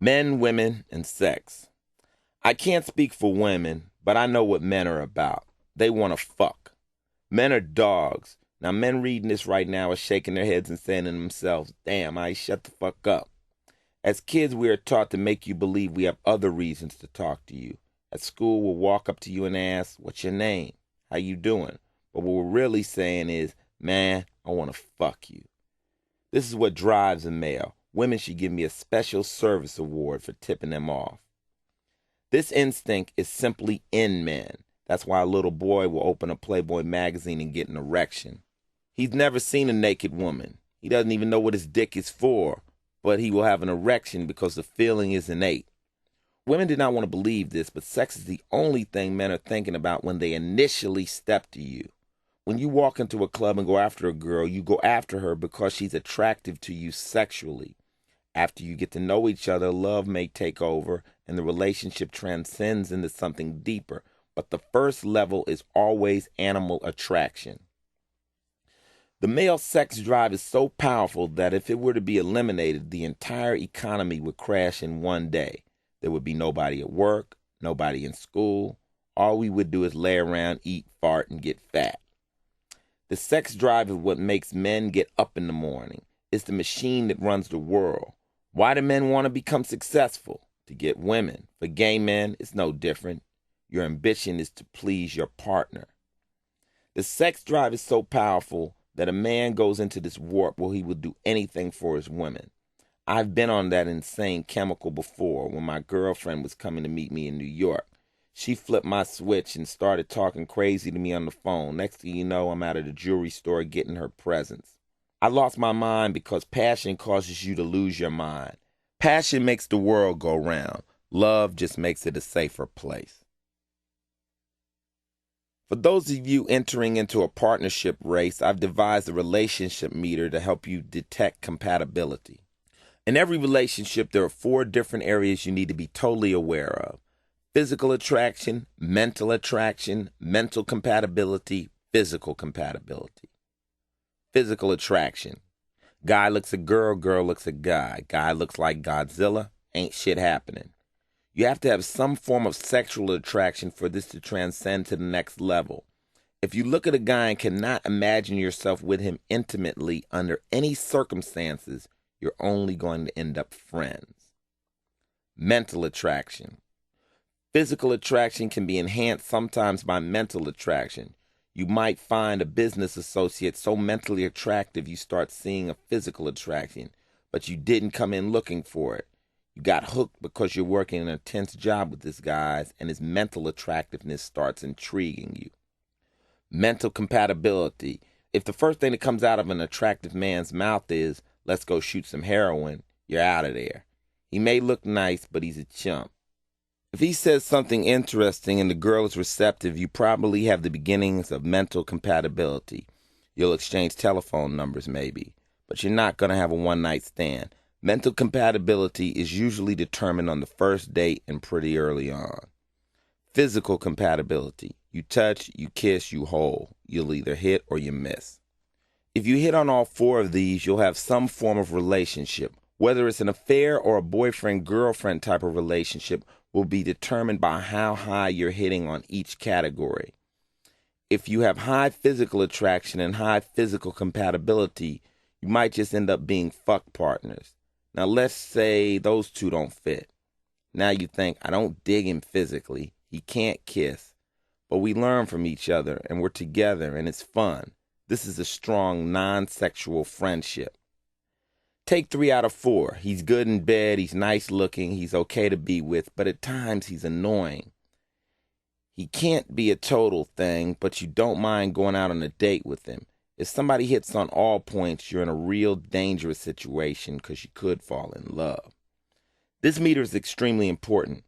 Men, women, and sex. I can't speak for women, but I know what men are about. They want to fuck. Men are dogs. Now, men reading this right now are shaking their heads and saying to themselves, damn, I shut the fuck up. As kids, we are taught to make you believe we have other reasons to talk to you. At school, we'll walk up to you and ask, what's your name? How you doing? But what we're really saying is, man, I want to fuck you. This is what drives a male. Women should give me a special service award for tipping them off. This instinct is simply in men. That's why a little boy will open a Playboy magazine and get an erection. He's never seen a naked woman. He doesn't even know what his dick is for, but he will have an erection because the feeling is innate. Women do not want to believe this, but sex is the only thing men are thinking about when they initially step to you. When you walk into a club and go after a girl, you go after her because she's attractive to you sexually. After you get to know each other, love may take over and the relationship transcends into something deeper. But the first level is always animal attraction. The male sex drive is so powerful that if it were to be eliminated, the entire economy would crash in one day. There would be nobody at work, nobody in school. All we would do is lay around, eat, fart, and get fat. The sex drive is what makes men get up in the morning. It's the machine that runs the world. Why do men want to become successful? To get women. For gay men, it's no different. Your ambition is to please your partner. The sex drive is so powerful that a man goes into this warp where he will do anything for his women. I've been on that insane chemical before when my girlfriend was coming to meet me in New York. She flipped my switch and started talking crazy to me on the phone. Next thing you know, I'm out of the jewelry store getting her presents. I lost my mind because passion causes you to lose your mind. Passion makes the world go round. Love just makes it a safer place. For those of you entering into a partnership race, I've devised a relationship meter to help you detect compatibility. In every relationship, there are 4 different areas you need to be totally aware of. Physical attraction, mental compatibility, physical compatibility. Physical attraction. Guy looks at girl, girl looks at guy. Guy looks like Godzilla, ain't shit happening. You have to have some form of sexual attraction for this to transcend to the next level. If you look at a guy and cannot imagine yourself with him intimately under any circumstances, you're only going to end up friends. Mental attraction. Physical attraction can be enhanced sometimes by mental attraction. You might find a business associate so mentally attractive you start seeing a physical attraction, but you didn't come in looking for it. You got hooked because you're working an intense job with this guy and his mental attractiveness starts intriguing you. Mental compatibility. If the first thing that comes out of an attractive man's mouth is, let's go shoot some heroin, you're out of there. He may look nice, but he's a chump. If he says something interesting and the girl is receptive, you probably have the beginnings of mental compatibility. You'll exchange telephone numbers maybe, but you're not going to have a one-night stand. Mental compatibility is usually determined on the first date and pretty early on. Physical compatibility. You touch, you kiss, you hold. You'll either hit or you miss. If you hit on all 4 of these, you'll have some form of relationship. Whether it's an affair or a boyfriend-girlfriend type of relationship will be determined by how high you're hitting on each category. If you have high physical attraction and high physical compatibility, you might just end up being fuck partners. Now let's say those 2 don't fit. Now you think, I don't dig him physically, he can't kiss, but we learn from each other and we're together and it's fun. This is a strong non-sexual friendship. Take 3 out of 4. He's good in bed, he's nice looking, he's okay to be with, but at times he's annoying. He can't be a total thing, but you don't mind going out on a date with him. If somebody hits on all points, you're in a real dangerous situation because you could fall in love. This meter is extremely important.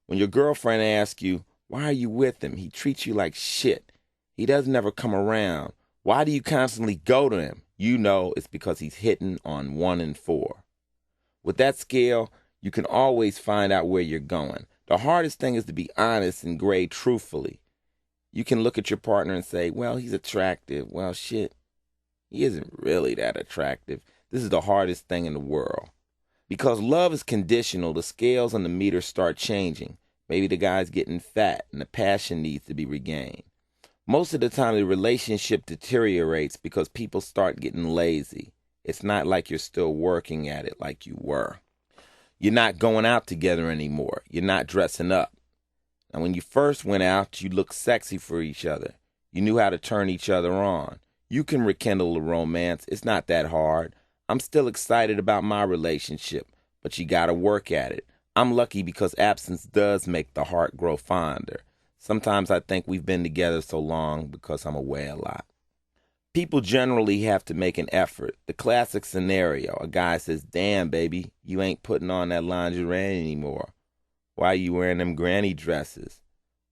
When your girlfriend asks you, why are you with him? He treats you like shit. He doesn't ever come around. Why do you constantly go to him? You know it's because he's hitting on 1 and 4. With that scale, you can always find out where you're going. The hardest thing is to be honest and grade truthfully. You can look at your partner and say, well, he's attractive. Well, shit, he isn't really that attractive. This is the hardest thing in the world. Because love is conditional, the scales on the meter start changing. Maybe the guy's getting fat and the passion needs to be regained. Most of the time, the relationship deteriorates because people start getting lazy. It's not like you're still working at it like you were. You're not going out together anymore. You're not dressing up. And when you first went out, you looked sexy for each other. You knew how to turn each other on. You can rekindle the romance. It's not that hard. I'm still excited about my relationship, but you gotta work at it. I'm lucky because absence does make the heart grow fonder. Sometimes I think we've been together so long because I'm away a lot. People generally have to make an effort. The classic scenario, a guy says, "Damn, baby, you ain't putting on that lingerie anymore. Why are you wearing them granny dresses?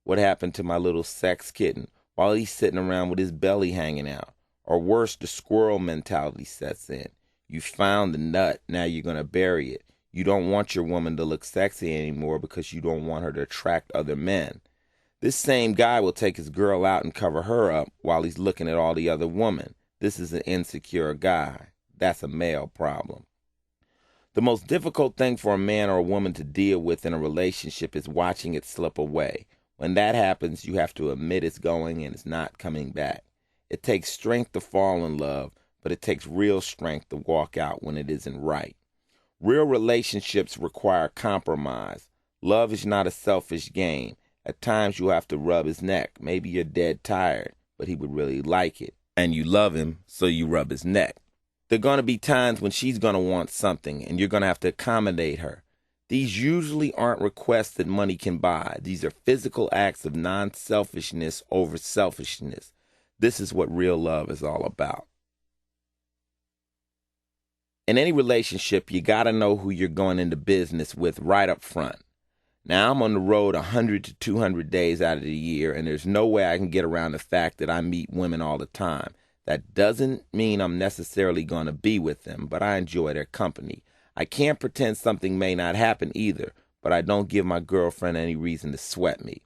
What happened to my little sex kitten?" While he's sitting around with his belly hanging out. Or worse, the squirrel mentality sets in. You found the nut, now you're going to bury it. You don't want your woman to look sexy anymore because you don't want her to attract other men. This same guy will take his girl out and cover her up while he's looking at all the other women. This is an insecure guy. That's a male problem. The most difficult thing for a man or a woman to deal with in a relationship is watching it slip away. When that happens, you have to admit it's going and it's not coming back. It takes strength to fall in love, but it takes real strength to walk out when it isn't right. Real relationships require compromise. Love is not a selfish game. At times you have to rub his neck. Maybe you're dead tired, but he would really like it. And you love him, so you rub his neck. There are going to be times when she's going to want something, and you're going to have to accommodate her. These usually aren't requests that money can buy. These are physical acts of non-selfishness over selfishness. This is what real love is all about. In any relationship, you got to know who you're going into business with right up front. Now, I'm on the road 100 to 200 days out of the year, and there's no way I can get around the fact that I meet women all the time. That doesn't mean I'm necessarily going to be with them, but I enjoy their company. I can't pretend something may not happen either, but I don't give my girlfriend any reason to sweat me.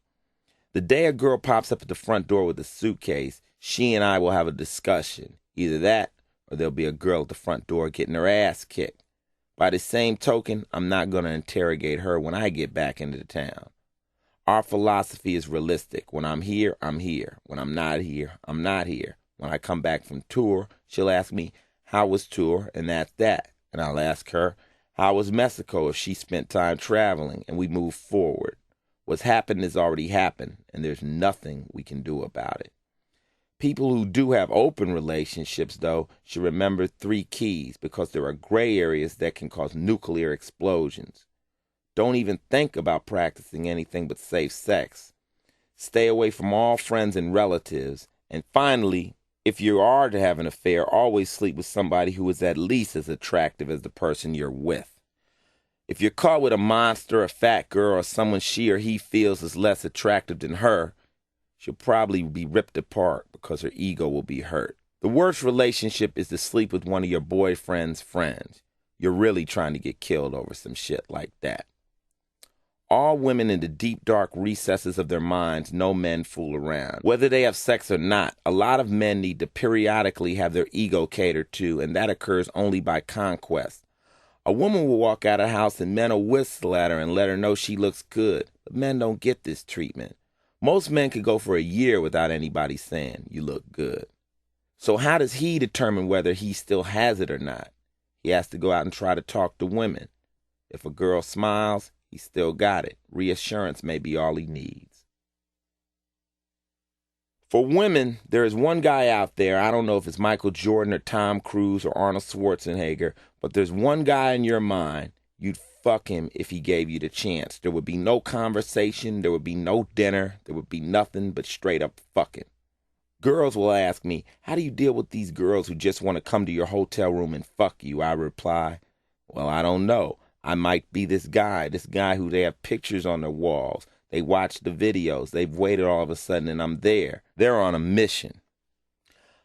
The day a girl pops up at the front door with a suitcase, she and I will have a discussion. Either that, or there'll be a girl at the front door getting her ass kicked. By the same token, I'm not going to interrogate her when I get back into the town. Our philosophy is realistic. When I'm here, I'm here. When I'm not here, I'm not here. When I come back from tour, she'll ask me, "How was tour?" And that's that. And I'll ask her, "How was Mexico?" if she spent time traveling, and we move forward. What's happened has already happened, and there's nothing we can do about it. People who do have open relationships, though, should remember 3 keys because there are gray areas that can cause nuclear explosions. Don't even think about practicing anything but safe sex. Stay away from all friends and relatives. And finally, if you are to have an affair, always sleep with somebody who is at least as attractive as the person you're with. If you're caught with a monster, a fat girl, or someone she or he feels is less attractive than her, she'll probably be ripped apart because her ego will be hurt. The worst relationship is to sleep with one of your boyfriend's friends. You're really trying to get killed over some shit like that. All women in the deep, dark recesses of their minds know men fool around. Whether they have sex or not, a lot of men need to periodically have their ego catered to, and that occurs only by conquest. A woman will walk out of the house and men will whistle at her and let her know she looks good. But men don't get this treatment. Most men could go for a year without anybody saying, "You look good." So how does he determine whether he still has it or not? He has to go out and try to talk to women. If a girl smiles, he still got it. Reassurance may be all he needs. For women, there is one guy out there, I don't know if it's Michael Jordan or Tom Cruise or Arnold Schwarzenegger, but there's one guy in your mind, you'd fuck him if he gave you the chance. There would be no conversation, there would be no dinner, there would be nothing but straight up fucking. Girls will ask me, "How do you deal with these girls who just want to come to your hotel room and fuck you?" I reply, "Well, I don't know. I might be this guy who they have pictures on their walls. They watch the videos. They've waited all of a sudden and I'm there. They're on a mission.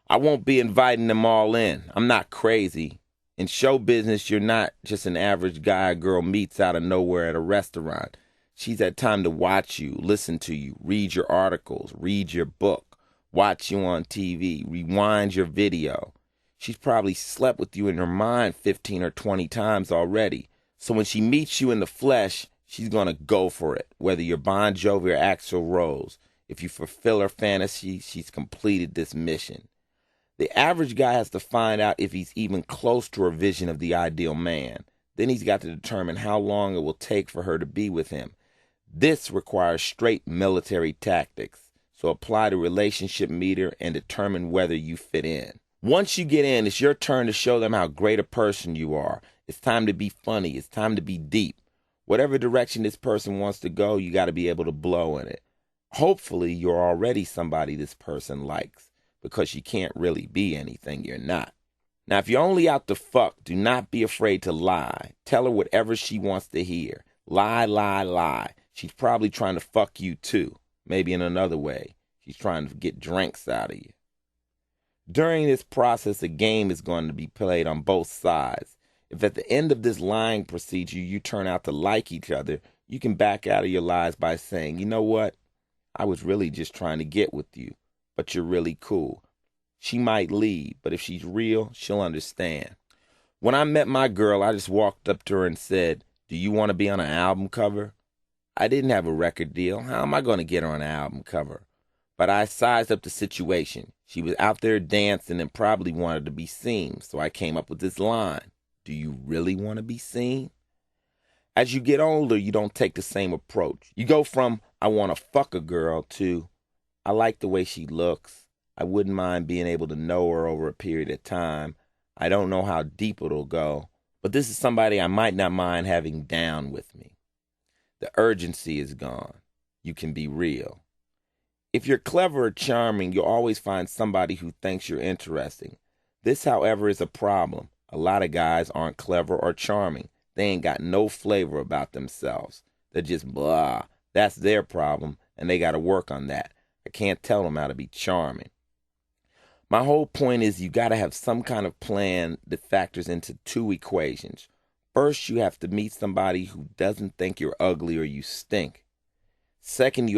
I won't be inviting them all in. I'm not crazy. In show business, you're not just an average guy a girl meets out of nowhere at a restaurant. She's had time to watch you, listen to you, read your articles, read your book, watch you on TV, rewind your video. She's probably slept with you in her mind 15 or 20 times already. So when she meets you in the flesh, she's going to go for it, whether you're Bon Jovi or Axl Rose. If you fulfill her fantasy, she's completed this mission. The average guy has to find out if he's even close to her vision of the ideal man. Then he's got to determine how long it will take for her to be with him. This requires straight military tactics. So apply the relationship meter and determine whether you fit in. Once you get in, it's your turn to show them how great a person you are. It's time to be funny. It's time to be deep. Whatever direction this person wants to go, you got to be able to blow in it. Hopefully, you're already somebody this person likes, because you can't really be anything you're not. Now, if you're only out to fuck, do not be afraid to lie. Tell her whatever she wants to hear. Lie, lie, lie. She's probably trying to fuck you too. Maybe in another way. She's trying to get drinks out of you. During this process, a game is going to be played on both sides. If at the end of this lying procedure you turn out to like each other, you can back out of your lies by saying, you know what? I was really just trying to get with you, but you're really cool. She might leave, but if she's real, she'll understand. When I met my girl, I just walked up to her and said, do you want to be on an album cover? I didn't have a record deal. How am I going to get her on an album cover? But I sized up the situation. She was out there dancing and probably wanted to be seen, so I came up with this line. Do you really want to be seen? As you get older, you don't take the same approach. You go from, I want to fuck a girl, to, I like the way she looks. I wouldn't mind being able to know her over a period of time. I don't know how deep it'll go, but this is somebody I might not mind having down with me. The urgency is gone. You can be real. If you're clever or charming, you'll always find somebody who thinks you're interesting. This, however, is a problem. A lot of guys aren't clever or charming. They ain't got no flavor about themselves. They're just blah. That's their problem, and they got to work on that. I can't tell them how to be charming. My whole point is you got to have some kind of plan that factors into two equations. First, you have to meet somebody who doesn't think you're ugly or you stink. Second, you